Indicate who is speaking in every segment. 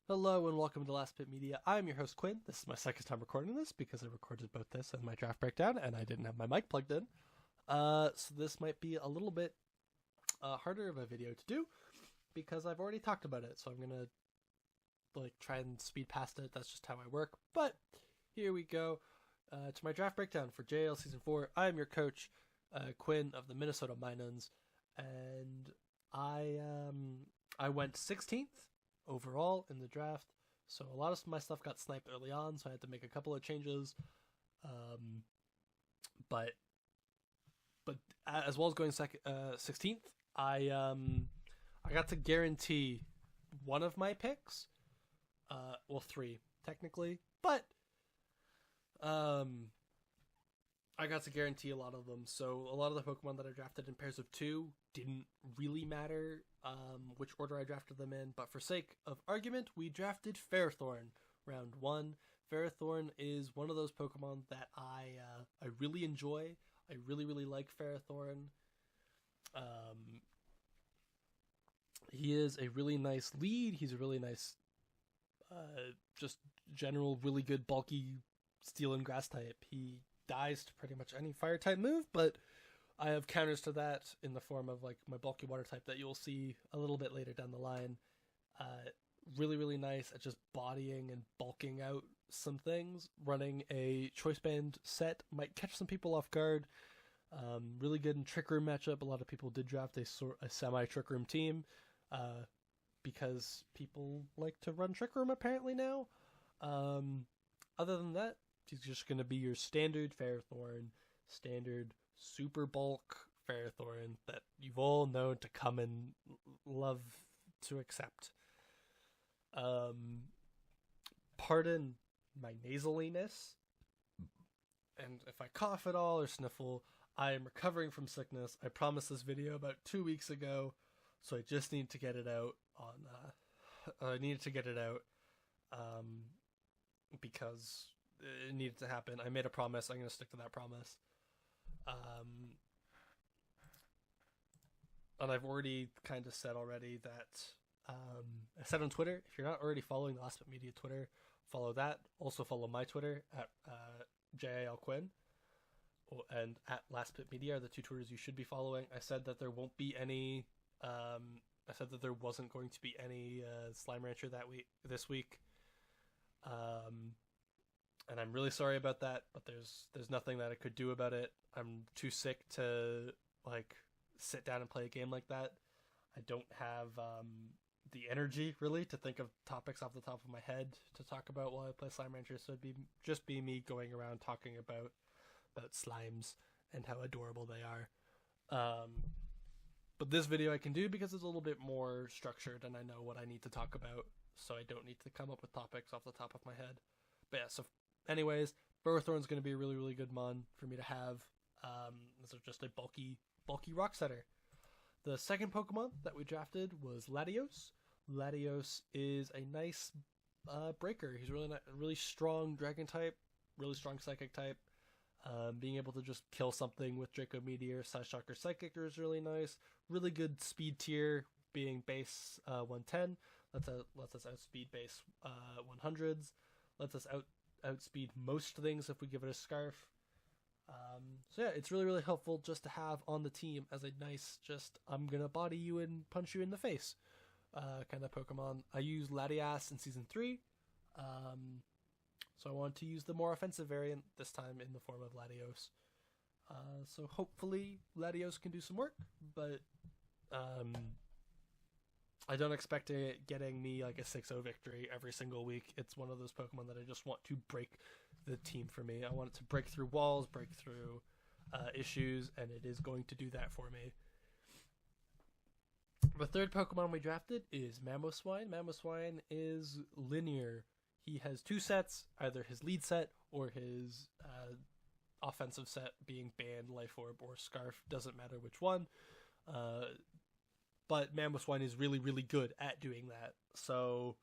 Speaker 1: Hello and welcome to Last Pit Media. I'm your host Quinn. This is my second time recording this because I recorded both this and my draft breakdown, and I didn't have my mic plugged in. So this might be a little bit harder of a video to do because I've already talked about it. So I'm gonna try and speed past it. That's just how I work. But here we go to my draft breakdown for JAL Season 4. I am your coach, Quinn of the Minnesota Minuns, and I went 16th overall in the draft, so a lot of my stuff got sniped early on, so I had to make a couple of changes. But as well as going 16th, I got to guarantee one of my picks. Well, three technically, but I got to guarantee a lot of them. So a lot of the Pokemon that I drafted in pairs of two didn't really matter which order I drafted them in, but for sake of argument, we drafted Ferrothorn round one. Ferrothorn is one of those Pokemon that I really enjoy. I really like Ferrothorn. He is a really nice lead. He's a really nice, just general, really good bulky steel and grass type. He dies to pretty much any fire type move, but I have counters to that in the form of my bulky water type that you'll see a little bit later down the line. Really nice at just bodying and bulking out some things. Running a choice band set might catch some people off guard. Really good in trick room matchup. A lot of people did draft a semi trick room team because people like to run trick room apparently now. Other than that, he's just going to be your standard Ferrothorn, standard super bulk Ferrothorn that you've all known to come and love to accept. Pardon my nasaliness, and if I cough at all or sniffle, I am recovering from sickness. I promised this video about 2 weeks ago, so I just need to get it out I needed to get it out because it needed to happen. I made a promise. I'm going to stick to that promise. And I've already kind of said already that I said on Twitter, if you're not already following the Last Bit Media Twitter, follow that. Also follow my Twitter at JAL Quynn and at Last Bit Media are the two Twitters you should be following. I said that there won't be any. I said that there wasn't going to be any Slime Rancher this week. And I'm really sorry about that, but there's nothing that I could do about it. I'm too sick to sit down and play a game like that. I don't have the energy really to think of topics off the top of my head to talk about while I play Slime Rancher, so it'd just be me going around talking about slimes and how adorable they are. But this video I can do because it's a little bit more structured and I know what I need to talk about, so I don't need to come up with topics off the top of my head. But yeah, so anyways, Ferrothorn's going to be a really good mon for me to have. This is just a bulky rock setter. The second Pokemon that we drafted was Latios. Latios is a nice breaker. He's really strong Dragon type, really strong Psychic type. Being able to just kill something with Draco Meteor, Psyshock, or Psychic is really nice. Really good speed tier, being base 110. Lets us outspeed base 100s. Lets us outspeed most things if we give it a Scarf. So yeah, it's really helpful just to have on the team as a nice, just I'm gonna body you and punch you in the face kind of Pokemon. I used Latias in Season 3, so I wanted to use the more offensive variant this time in the form of Latios. So hopefully Latios can do some work, but I don't expect it getting me a 6-0 victory every single week. It's one of those Pokemon that I just want to break the team for me. I want it to break through walls, break through issues, and it is going to do that for me. The third Pokemon we drafted is Mamoswine. Mamoswine is linear. He has two sets, either his lead set or his offensive set, being Band, Life Orb, or Scarf. Doesn't matter which one. But Mamoswine is really good at doing that. So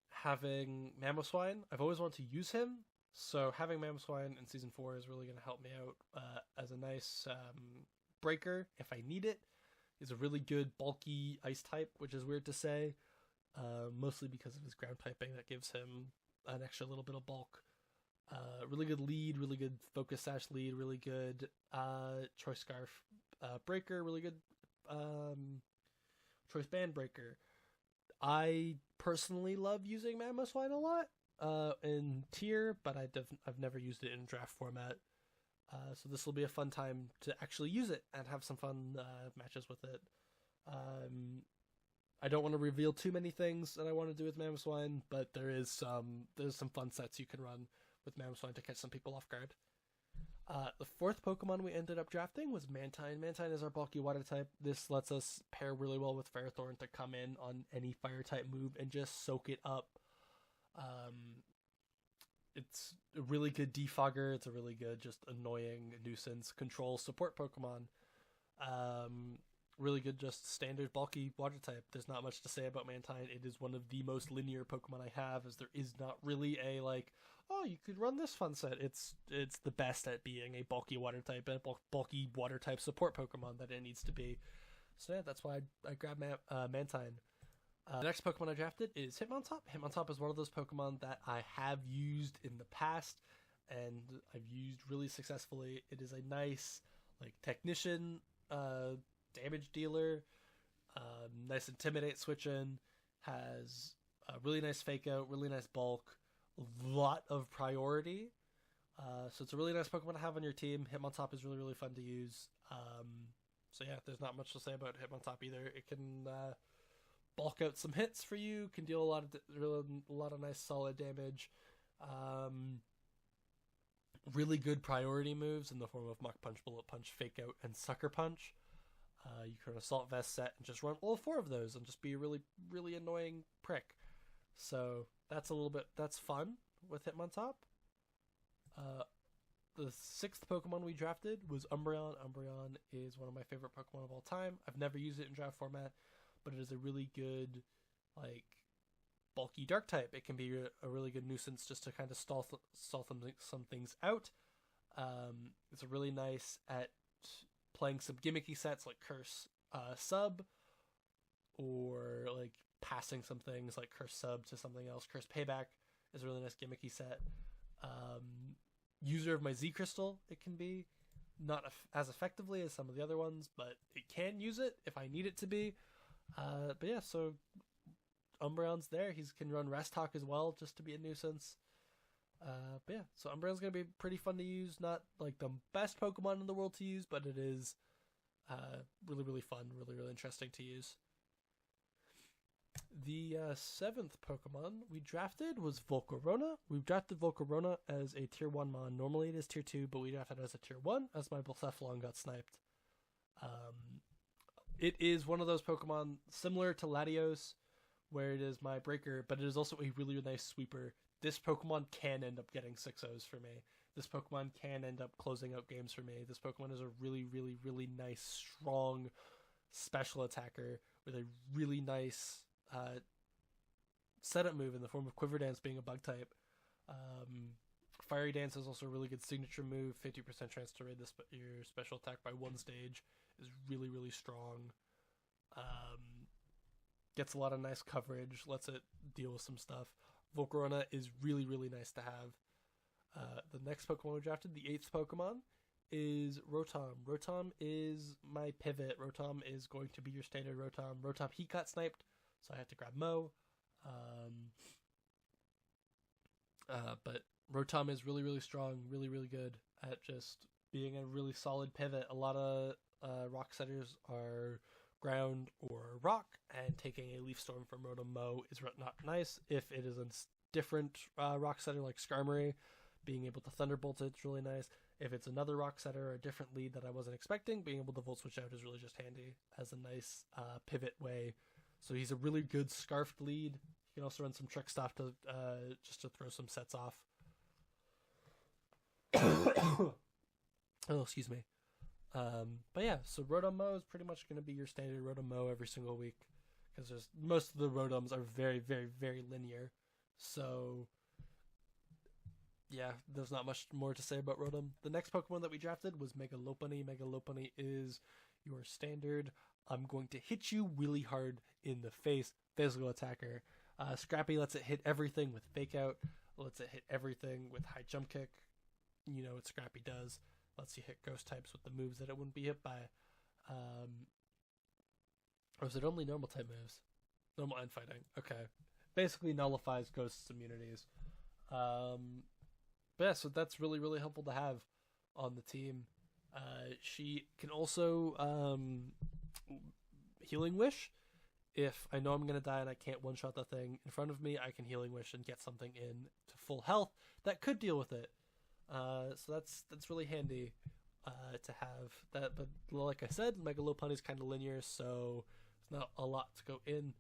Speaker 1: having Mamoswine, I've always wanted to use him. So having Mamoswine in Season 4 is really going to help me out as a nice breaker if I need it. He's a really good bulky ice type, which is weird to say. mostly because of his ground typing that gives him an extra little bit of bulk. Really good lead, really good focus sash lead, really good choice scarf breaker, really good choice band breaker. I personally love using Mamoswine a lot in tier, but I've never used it in draft format. So this will be a fun time to actually use it and have some fun matches with it. I don't want to reveal too many things that I want to do with Mamoswine, but there's some fun sets you can run with Mamoswine to catch some people off guard. The fourth Pokemon we ended up drafting was Mantine. Mantine is our bulky water type. This lets us pair really well with Ferrothorn to come in on any fire type move and just soak it up. It's a really good defogger. It's a really good, just annoying nuisance control support Pokemon. Really good, just standard bulky water type. There's not much to say about Mantine. It is one of the most linear Pokemon I have, as there is not really a like, oh, you could run this fun set. It's the best at being a bulky water type and bulky water type support Pokemon that it needs to be. So yeah, that's why I grabbed Mantine. The next Pokemon I drafted is Hitmontop. Hitmontop is one of those Pokemon that I have used in the past, and I've used really successfully. It is a nice, like, technician, damage dealer, nice intimidate switch in, has a really nice fake out, really nice bulk, a lot of priority. So it's a really nice Pokemon to have on your team. Hitmontop is really, really fun to use. So yeah, there's not much to say about Hitmontop either. It can bulk out some hits for you, can deal a lot of nice solid damage. Really good priority moves in the form of Mach Punch, Bullet Punch, Fake Out, and Sucker Punch. You can Assault Vest set and just run all four of those and just be a really, really annoying prick. So that's fun with Hitmontop. The sixth Pokemon we drafted was Umbreon. Umbreon is one of my favorite Pokemon of all time. I've never used it in draft format, but it is a really good, like, bulky dark type. It can be a really good nuisance just to kind of stall some things out. It's really nice at playing some gimmicky sets like Curse Sub, or like passing some things like Curse Sub to something else. Curse Payback is a really nice gimmicky set. User of my Z Crystal, it can be not as effectively as some of the other ones, but it can use it if I need it to be. But yeah, so Umbreon's there. He can run Rest Hawk as well, just to be a nuisance. But yeah, so Umbreon's going to be pretty fun to use. Not like the best Pokemon in the world to use, but it is really, really fun, really, really interesting to use. The seventh Pokemon we drafted was Volcarona. We drafted Volcarona as a Tier 1 Mon. Normally it is Tier 2, but we drafted it as a Tier 1 as my Blacephalon got sniped. It is one of those Pokemon similar to Latios, where it is my breaker, but it is also a really nice sweeper. This Pokemon can end up getting 6-0s for me. This Pokemon can end up closing out games for me. This Pokemon is a really, really, really nice, strong special attacker with a really nice setup move in the form of Quiver Dance being a bug type. Fiery Dance is also a really good signature move. 50% chance to raid your special attack by one stage is really, really strong. Gets a lot of nice coverage, lets it deal with some stuff. Volcarona is really, really nice to have. The next Pokemon we drafted, the eighth Pokemon, is Rotom. Rotom is my pivot. Rotom is going to be your standard Rotom. Rotom Heat got sniped, so I had to grab Mo. But Rotom is really, really strong, really, really good at just being a really solid pivot. A lot of rock setters are ground or rock, and taking a Leaf Storm from Rotom Mo is not nice. If it is a different rock setter like Skarmory, being able to Thunderbolt it's really nice. If it's another rock setter or a different lead that I wasn't expecting, being able to Volt Switch out is really just handy as a nice pivot way. So he's a really good Scarfed lead. You can also run some trick stuff to just to throw some sets off. Oh, excuse me. But yeah, so Rotom Mo is pretty much going to be your standard Rotom Mo every single week, because most of the Rotoms are very, very, very linear. So yeah, there's not much more to say about Rotom. The next Pokemon that we drafted was Mega Lopunny. Mega Lopunny is your standard I'm going to hit you really hard in the face physical attacker. Scrappy lets it hit everything with Fake Out, lets it hit everything with High Jump Kick. You know what Scrappy does. Lets you hit ghost types with the moves that it wouldn't be hit by. Or is it only normal type moves? Normal and fighting. Okay. Basically nullifies Ghost's immunities. But yeah, so that's really, really helpful to have on the team. She can also Healing Wish. If I know I'm going to die and I can't one-shot the thing in front of me, I can Healing Wish and get something in to full health that could deal with it. So that's really handy to have that. But like I said, Mega Lopunny is kind of linear, so there's not a lot to go in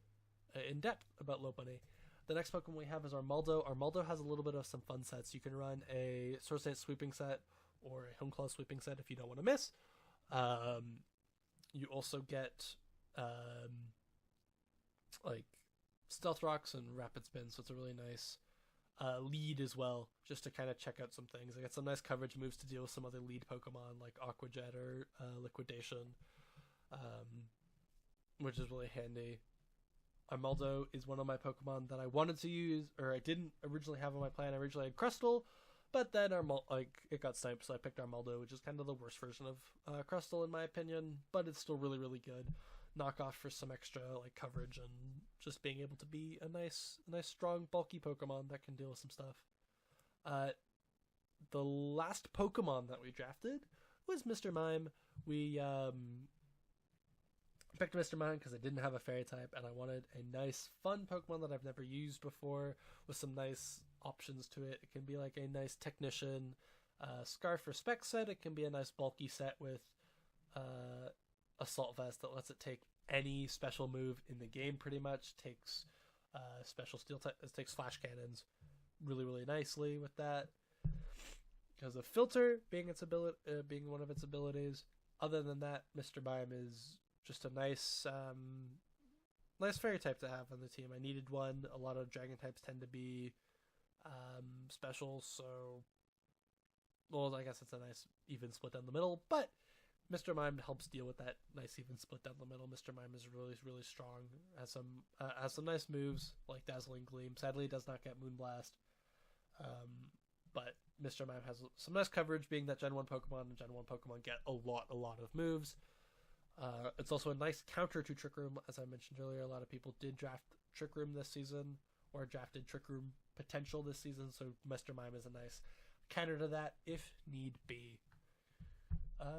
Speaker 1: depth about Lopunny. The next Pokemon we have is our Maldo. Our Maldo has a little bit of some fun sets. You can run a Swords Dance sweeping set or a Home Claw sweeping set if you don't want to miss. You also get like Stealth Rocks and Rapid Spin, so it's a really nice lead as well, just to kind of check out some things. I got some nice coverage moves to deal with some other lead Pokemon like Aqua Jet or Liquidation, which is really handy. Maldo is one of my Pokemon that I wanted to use, or I didn't originally have on my plan. I originally had Crustle, but then it got sniped, so I picked Maldo, which is kind of the worst version of Crustle in my opinion, but it's still really, really good. Knockoff for some extra like coverage and just being able to be a nice, strong, bulky Pokemon that can deal with some stuff. The last Pokemon that we drafted was Mr. Mime. We picked Mr. Mime because I didn't have a Fairy type, and I wanted a nice, fun Pokemon that I've never used before with some nice options to it. It can be like a nice Technician, Scarf or Spec set. It can be a nice bulky set with Assault Vest that lets it take any special move in the game pretty much. Takes special steel type, takes Flash Cannons really, really nicely with that. Because of Filter being being one of its abilities. Other than that, Mr. Mime is just a nice Fairy type to have on the team. I needed one. A lot of Dragon types tend to be special, so I guess it's a nice even split down the middle, but Mr. Mime helps deal with that nice even split down the middle. Mr. Mime is really, really strong. Has some nice moves like Dazzling Gleam. Sadly, it does not get Moonblast. But Mr. Mime has some nice coverage, being that Gen 1 Pokemon, and Gen 1 Pokemon get a lot of moves. It's also a nice counter to Trick Room. As I mentioned earlier, a lot of people did draft Trick Room this season, or drafted Trick Room potential this season, so Mr. Mime is a nice counter to that if need be.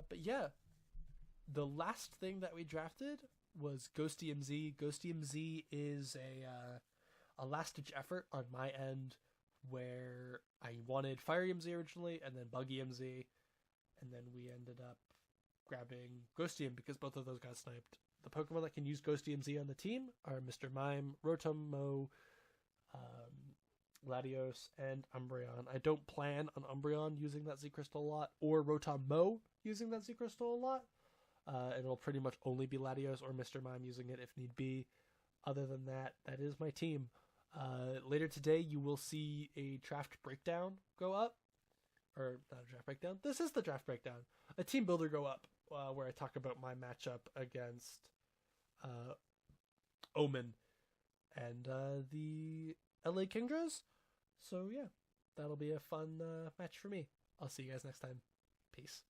Speaker 1: But yeah, the last thing that we drafted was Ghosty MZ. Ghosty MZ is a last-ditch effort on my end, where I wanted Fire MZ originally, and then Buggy MZ, and then we ended up grabbing Ghosty MZ because both of those got sniped. The Pokemon that can use Ghosty MZ on the team are Mr. Mime, Rotom, Latios, and Umbreon. I don't plan on Umbreon using that Z Crystal a lot, or Rotom using that Z Crystal a lot. It'll pretty much only be Latios or Mr. Mime using it if need be. Other than that, that is my team. Later today, you will see a draft breakdown go up. Or, not a draft breakdown. This is the draft breakdown. A team builder go up, where I talk about my matchup against Omen and the LA Kingdras. So yeah, that'll be a fun match for me. I'll see you guys next time. Peace.